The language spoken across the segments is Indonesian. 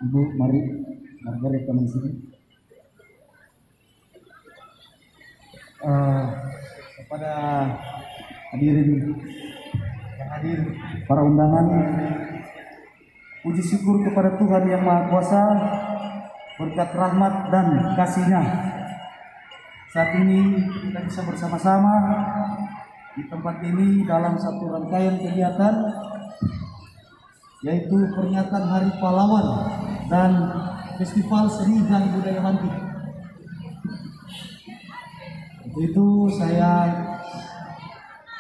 Ibu, mari rekaman sini. Kepada hadirin yang hadir, para undangan, puji syukur kepada Tuhan Yang Maha Kuasa, berkat rahmat dan kasih-Nya. Saat ini kita bisa bersama-sama di tempat ini dalam satu rangkaian kegiatan, yaitu peringatan Hari Pahlawan dan Festival Seni dan Budaya Bantik. Untuk itu saya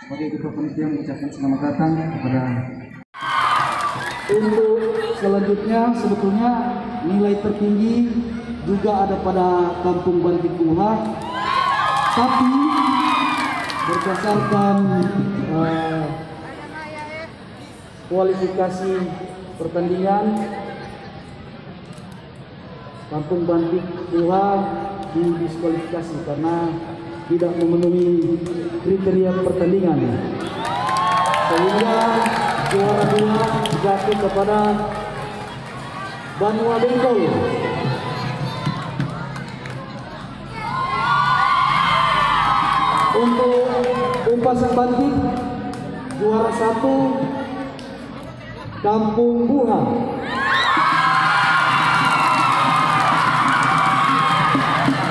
sebagai Ketua Panitia mengucapkan selamat datang kepada. Untuk selanjutnya sebetulnya nilai tertinggi juga ada pada Kampung Bantik Buha, tapi berdasarkan kualifikasi pertandingan, Kampung Bantik Buha didiskualifikasi karena tidak memenuhi kriteria pertandingan, sehingga juara 2 jatuh kepada Banua Bengkol. Untuk Umpasan Bantik juara 1 Kampung Buha.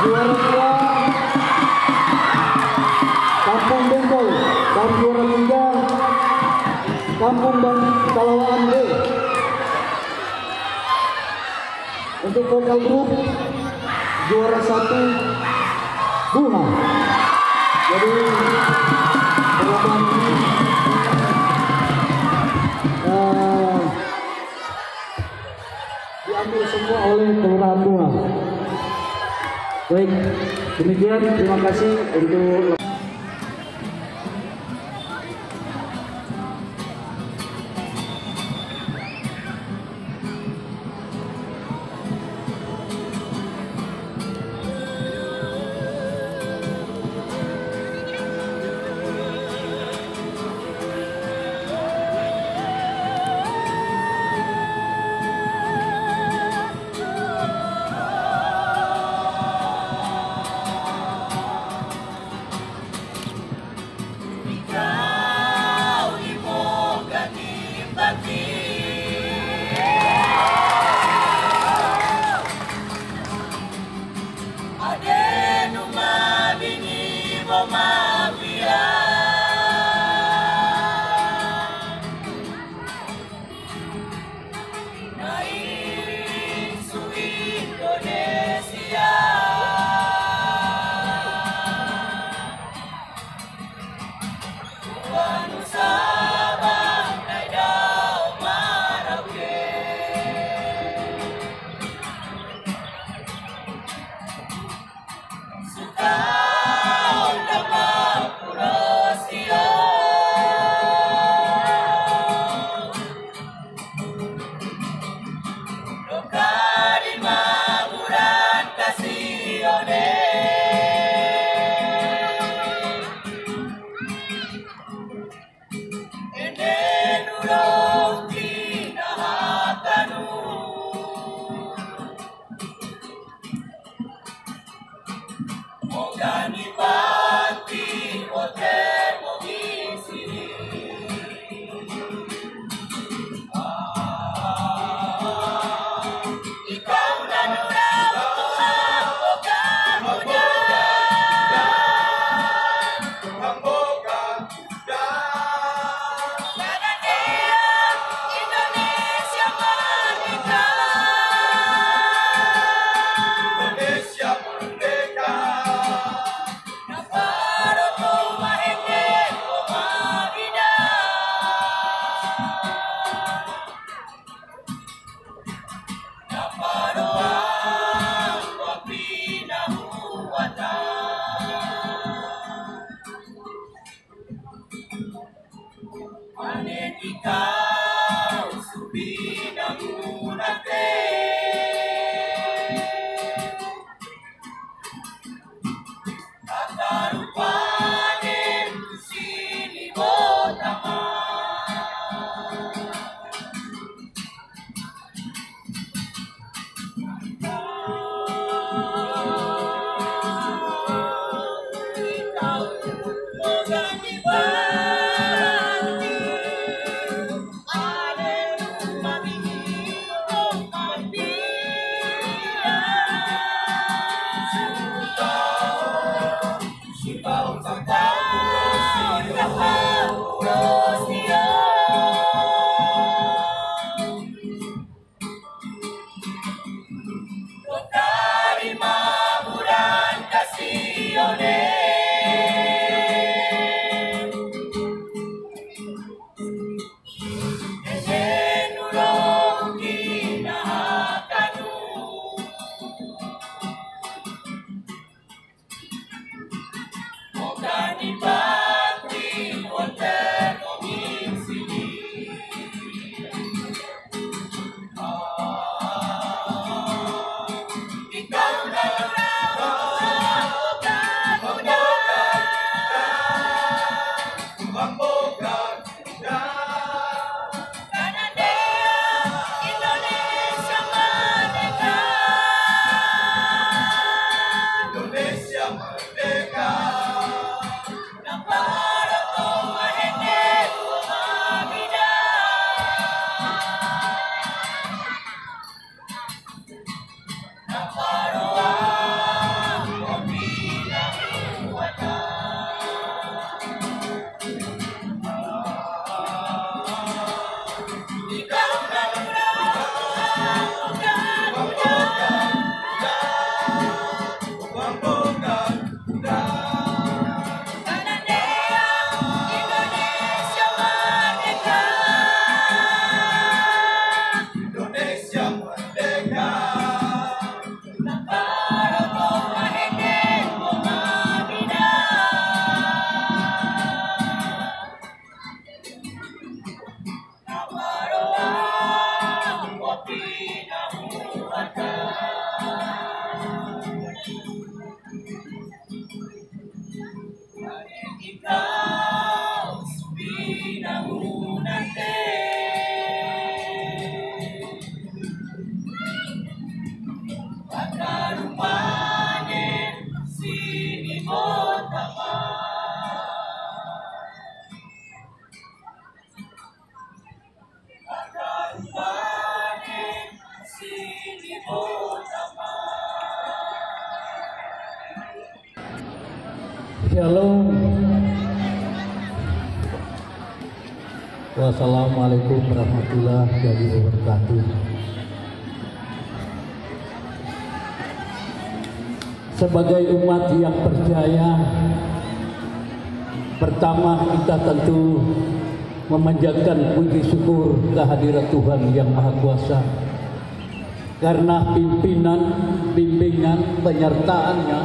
Juara 2 Kampung Bengkol, dan juara 3 Kampung Bantik Kalawaan B. Untuk vokal grup juara 1 Buha. Jadi perlombaan ini diambil semua oleh Kelurahan Buha. Baik, demikian, terima kasih untuk Shalom. Wassalamualaikum warahmatullahi wabarakatuh. Sebagai umat yang percaya, pertama kita tentu memanjatkan puji syukur kehadirat Tuhan yang Maha Kuasa karena pimpinan, bimbingan, penyertaannya,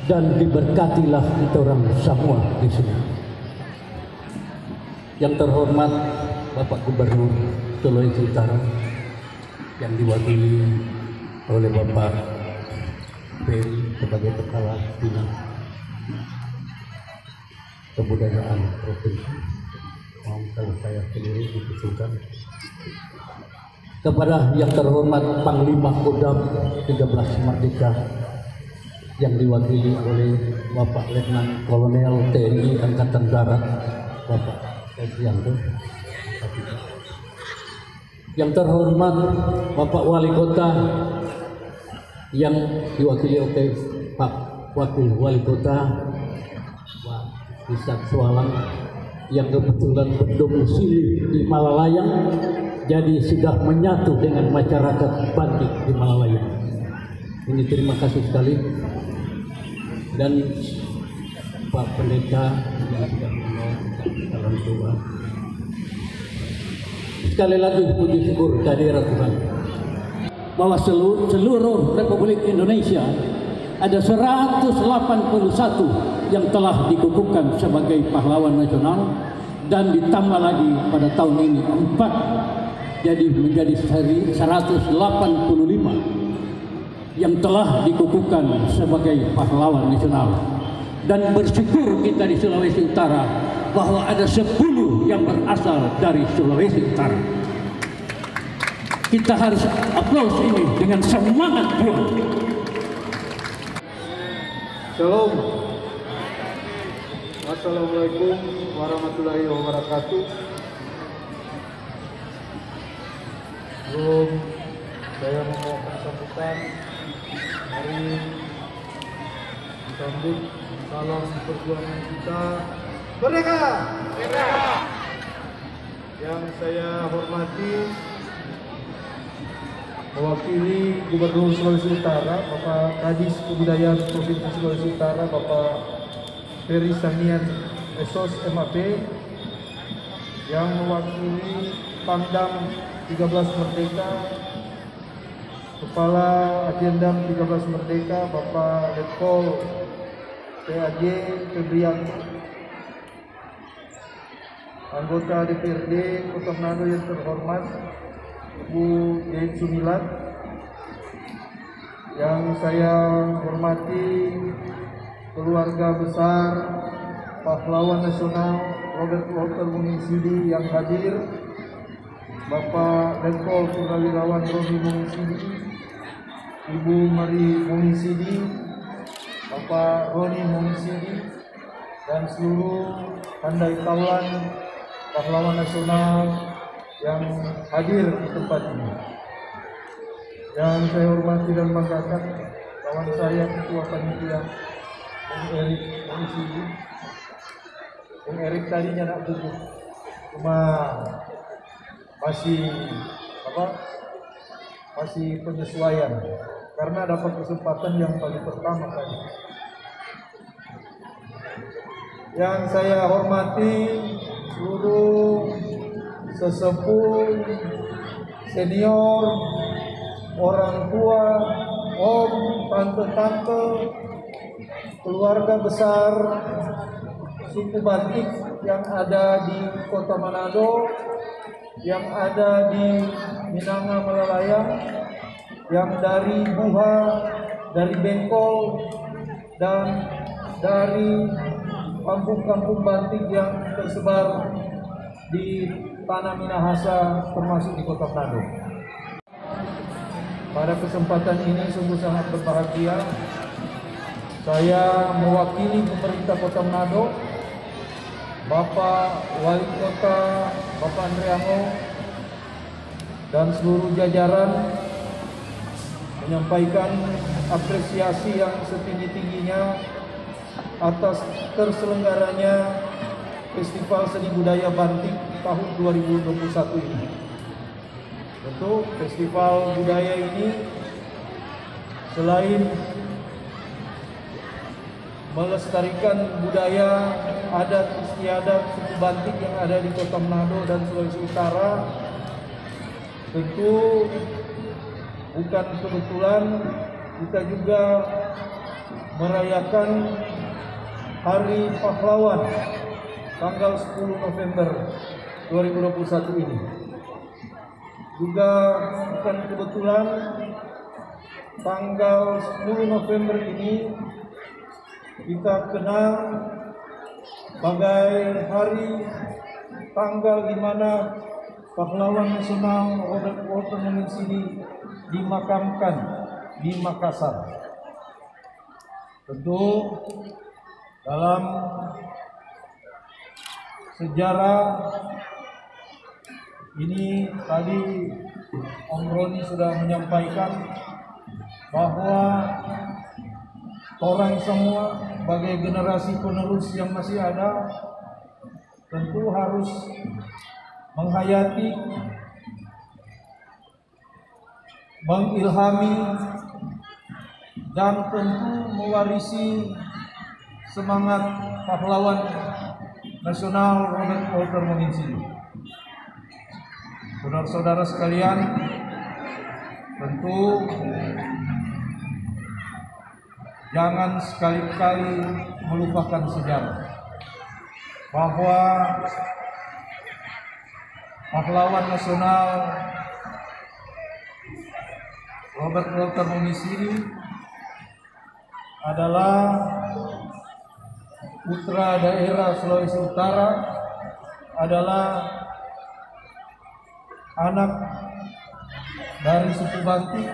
dan diberkatilah kita orang semua di sini. Yang terhormat Bapak Gubernur Sulawesi Utara yang diwakili oleh Bapak Ferry sebagai Kepala Dinas Kebudayaan Provinsi, kalau saya sendiri diusulkan. Kepada yang terhormat Panglima Kodam 13 Merdeka yang diwakili oleh Bapak Letnan Kolonel TNI Angkatan Darat Bapak Edi-Yanto, yang terhormat Bapak Wali Kota yang diwakili oleh Pak Wakil Wali Kota Pak Ishak Swalang yang kebetulan berdomisili di Malalayang, jadi sudah menyatu dengan masyarakat Batik di Malalayang. Ini terima kasih sekali. Dan Pak Pendeta yang sudah menolong dalam doa. Sekali lagi puji syukur kehadirat Tuhan. Bahwa seluruh Republik Indonesia ada 181 yang telah dikukuhkan sebagai pahlawan nasional, dan ditambah lagi pada tahun ini 4, jadi menjadi 185 yang telah dikukuhkan sebagai pahlawan nasional. Dan bersyukur kita di Sulawesi Utara bahwa ada 10 yang berasal dari Sulawesi Utara. Kita harus aplaus ini dengan semangat juang. Shalom. Assalamualaikum warahmatullahi wabarakatuh. Sebelum saya membawakan sambutan, mari disambut salam perjuangan kita. Merdeka! Merdeka! Yang saya hormati mewakili Gubernur Sulawesi Utara, Bapak Kadis Kebudayaan Provinsi Sulawesi Utara, Bapak Ferry Sanian Esos MAP, yang mewakili Pangdam 13 Merdeka, Kepala Agendam 13 Merdeka, Bapak Letkol PAJ Febrianto, anggota DPRD Kota Manado yang terhormat Ibu Yait Sumilat, yang saya hormati keluarga besar pahlawan nasional Robert Walter Mungisidi yang hadir, Bapak Letkol Purnawirawan Roni Mungisidi, Ibu Mari Mungisidi, Bapak Roni Mungisidi, dan seluruh handai taulan pahlawan nasional yang hadir di tempat ini. Yang saya hormati dan banggakan kawan saya Ketua Panitia Bung Erik Mungisidi. Bung Erik tadinya nak duduk, cuma masih penyesuaian karena dapat kesempatan yang paling pertama kali. Yang saya hormati seluruh sesepuh, senior, orang tua, om, tante-tante, keluarga besar suku Batik yang ada di Kota Manado, yang ada di Minanga Malalayang, yang dari Buha, dari Bengkol, dan dari kampung-kampung Batik yang tersebar di tanah Minahasa termasuk di Kota Manado. Pada kesempatan ini sungguh sangat berbahagia saya mewakili pemerintah Kota Manado, Bapak Wali Kota, Bapak Andriango, dan seluruh jajaran menyampaikan apresiasi yang setinggi-tingginya atas terselenggaranya Festival Seni Budaya Bantik tahun 2021 ini. Tentu festival budaya ini selain melestarikan budaya adat istiadat suku Batik yang ada di Kota Manado dan Sulawesi Utara, tentu bukan kebetulan kita juga merayakan Hari Pahlawan tanggal 10 November 2021 ini. Juga bukan kebetulan tanggal 10 November ini kita kenal sebagai hari tanggal di mana pahlawan nasional Robert Walter Mungisidi dimakamkan di Makassar. Tentu dalam sejarah ini tadi Om Roni sudah menyampaikan bahwa orang semua sebagai generasi penerus yang masih ada tentu harus menghayati, mengilhami, dan tentu mewarisi semangat pahlawan nasional Robert Walter Mungisidi. Saudara-saudara sekalian, tentu jangan sekali-kali melupakan sejarah bahwa pahlawan nasional Robert Walter Mungisidi adalah putra daerah Sulawesi Utara, adalah anak dari suku Batik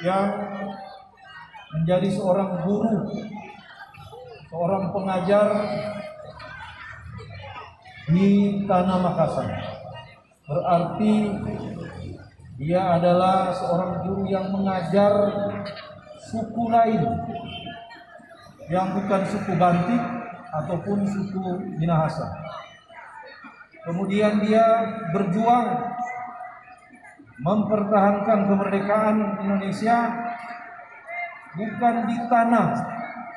yang menjadi seorang guru, seorang pengajar di tanah Makassar. Berarti dia adalah seorang guru yang mengajar suku lain yang bukan suku Bantik ataupun suku Minahasa. Kemudian dia berjuang mempertahankan kemerdekaan Indonesia bukan di tanah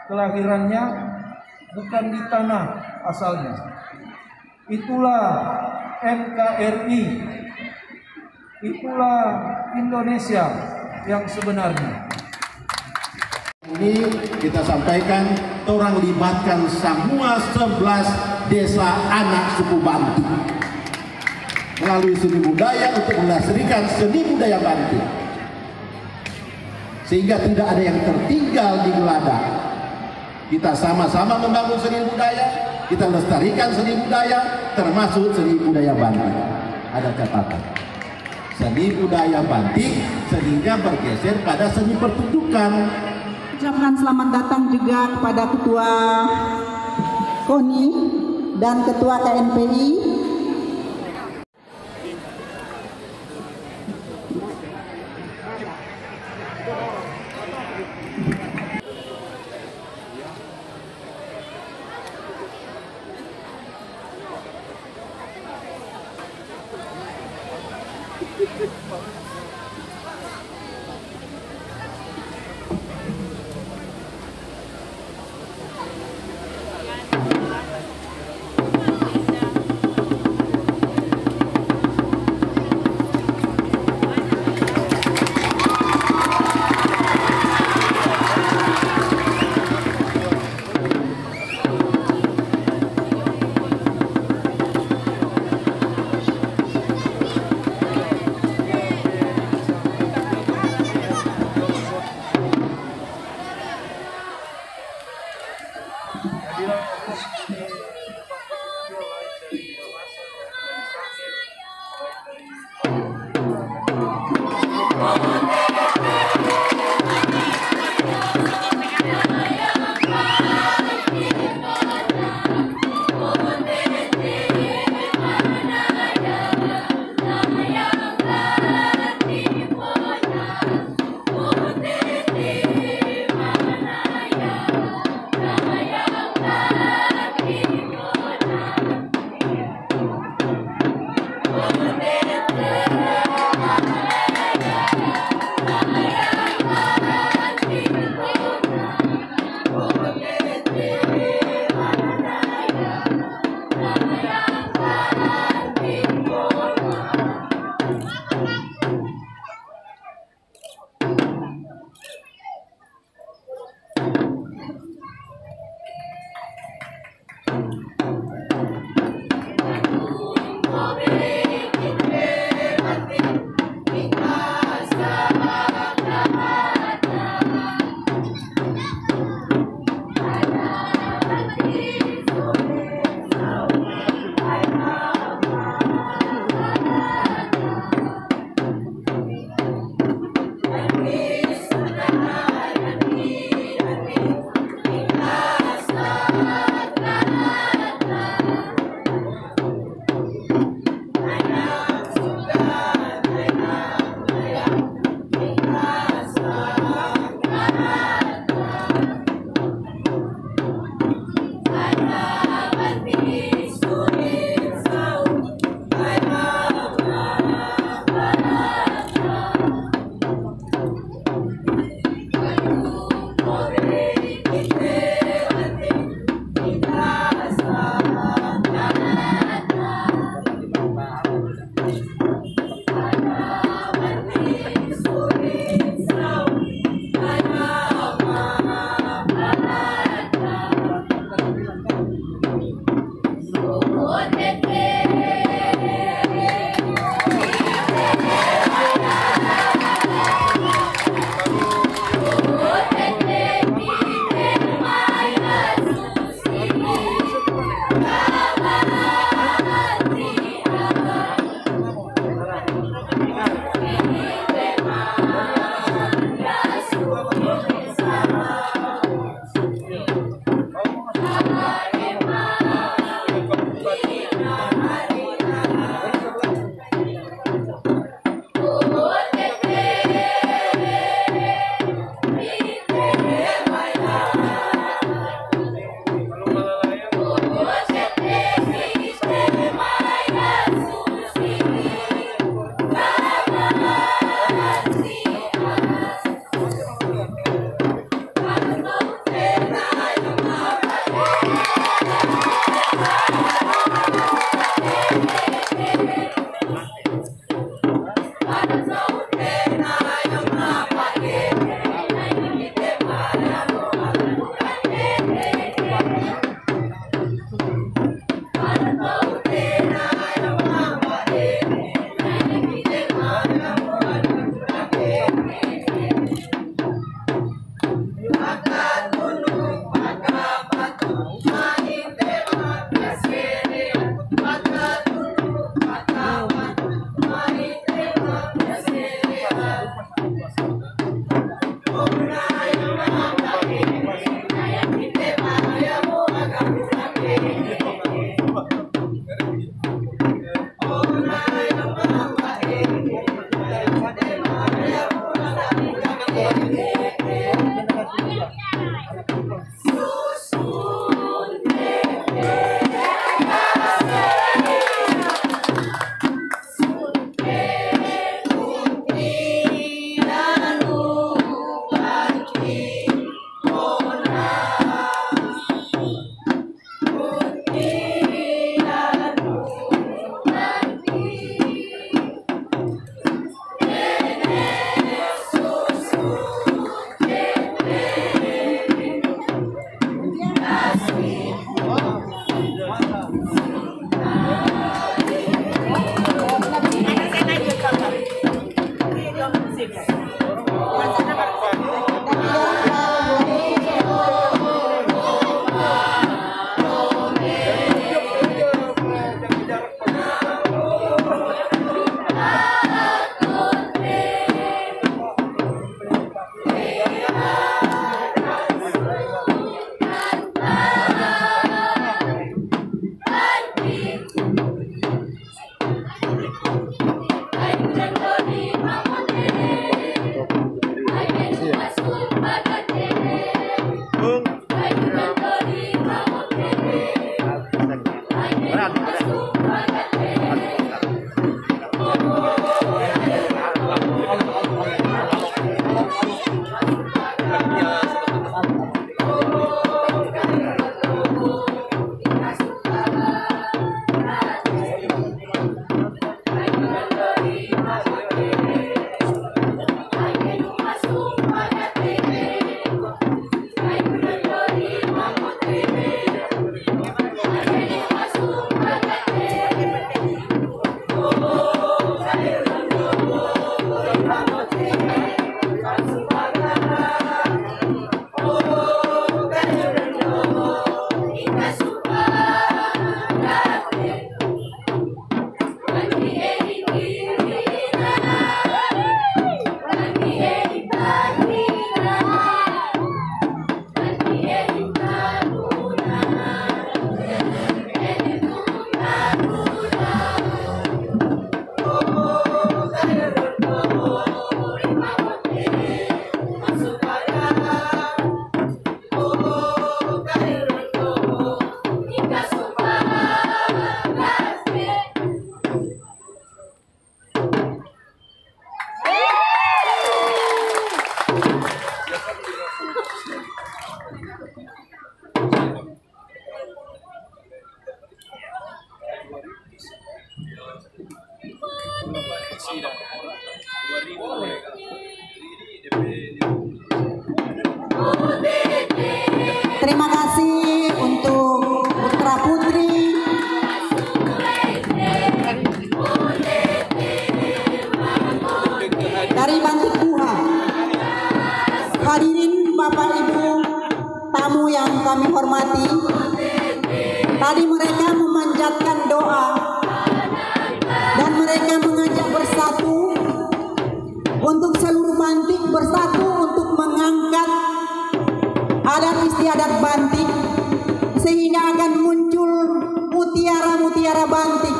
kelahirannya, bukan di tanah asalnya. Itulah NKRI, itulah Indonesia yang sebenarnya. Ini kita sampaikan, orang libatkan semua 11 desa anak suku Bantik melalui seni budaya untuk melestarikan seni budaya Bantik, sehingga tidak ada yang tertinggal di Geladak. Kita sama-sama membangun seni budaya, kita lestarikan seni budaya, termasuk seni budaya Bantik. Ada catatan, seni budaya Bantik seninya bergeser pada seni pertunjukan. Ucapkan selamat datang juga kepada Ketua KONI dan Ketua KNPI. Tadi mereka memanjatkan doa dan mereka mengajak bersatu untuk seluruh Bantik bersatu untuk mengangkat adat istiadat Bantik sehingga akan muncul mutiara-mutiara Bantik.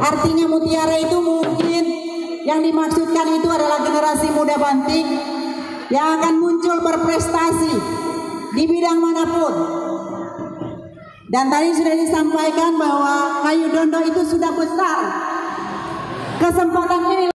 Artinya mutiara itu mungkin yang dimaksudkan itu adalah generasi muda Bantik yang akan muncul berprestasi di bidang manapun. Dan tadi sudah disampaikan bahwa kayu dondo itu sudah besar. Kesempatan ini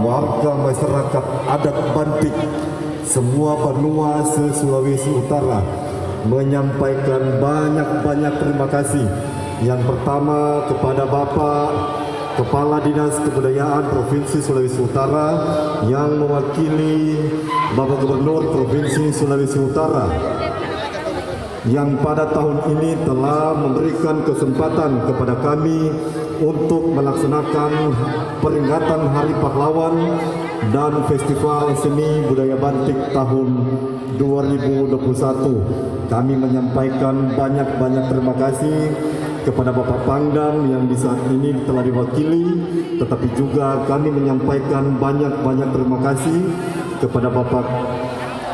Warga masyarakat adat Bantik semua benua se-Sulawesi Utara menyampaikan banyak-banyak terima kasih. Yang pertama kepada Bapak Kepala Dinas Kebudayaan Provinsi Sulawesi Utara yang mewakili Bapak Gubernur Provinsi Sulawesi Utara yang pada tahun ini telah memberikan kesempatan kepada kami untuk melaksanakan peringatan Hari Pahlawan dan Festival Seni Budaya Bantik tahun 2021. Kami menyampaikan banyak-banyak terima kasih kepada Bapak Pangdam yang di saat ini telah diwakili, tetapi juga kami menyampaikan banyak-banyak terima kasih kepada Bapak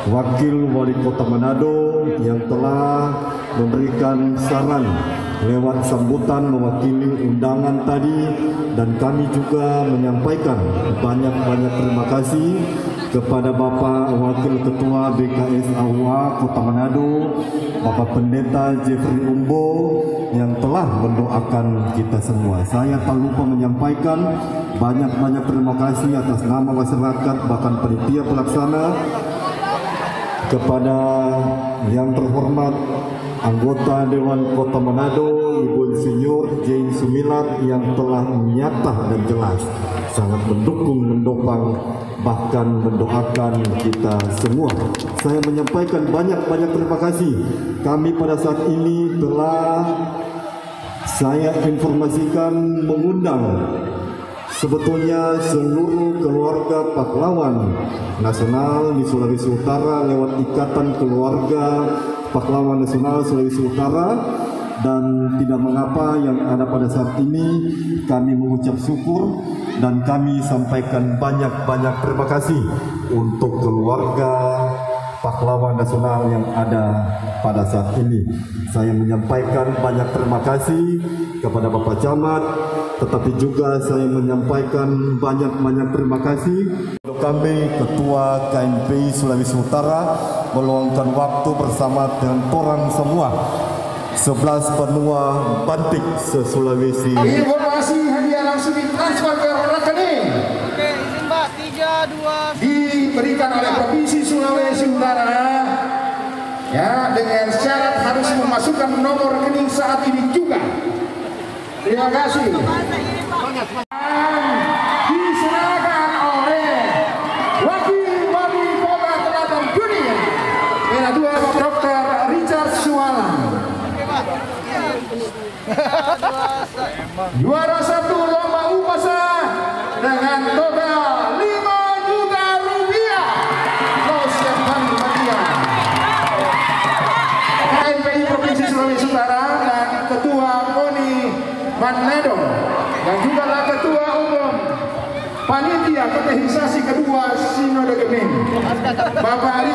Wakil Wali Kota Manado yang telah memberikan saran lewat sambutan mewakili undangan tadi, dan kami juga menyampaikan banyak-banyak terima kasih kepada Bapak Wakil Ketua BKS AUA Kota Manado, Bapak Pendeta Jeffrey Umbo yang telah mendoakan kita semua. Saya tak lupa menyampaikan banyak-banyak terima kasih atas nama masyarakat bahkan panitia pelaksana kepada yang terhormat anggota Dewan Kota Manado, Ibu Insinyur Jane Sumilat yang telah nyata dan jelas sangat mendukung, mendopang, bahkan mendoakan kita semua. Saya menyampaikan banyak-banyak terima kasih. Kami pada saat ini telah saya informasikan mengundang sebetulnya seluruh keluarga pahlawan nasional di Sulawesi Utara lewat Ikatan Keluarga Pahlawan Nasional Sulawesi Utara, dan tidak mengapa yang ada pada saat ini kami mengucap syukur dan kami sampaikan banyak-banyak terima kasih untuk keluarga pahlawan nasional yang ada pada saat ini. Saya menyampaikan banyak terima kasih kepada Bapak Camat, tetapi juga saya menyampaikan banyak-banyak terima kasih untuk kami Ketua KNPI Sulawesi Utara meluangkan waktu bersama dengan orang semua 11 benua Bantik se-Sulawesi. Informasi hadiah langsung ditransfer ke rekening. Oke, izin Mbak, 3, 2, diberikan oleh Provinsi Sulawesi Utara, ya, dengan syarat harus memasukkan nomor rekening saat ini juga. Terima kasih. Diserahkan oleh Wakil Wali Kota Teladan Dunia, Dua Dr. Richard Sualan. Juara 1 lomba upasa dengan total 5 juta rupiah. Los Depan Batia. KNPI Provinsi Sulawesi Utara dan Ketua KONI Manado dan juga Ketua Umum Panitia Kategorisasi kedua Sinode Gemeng Bapak Ali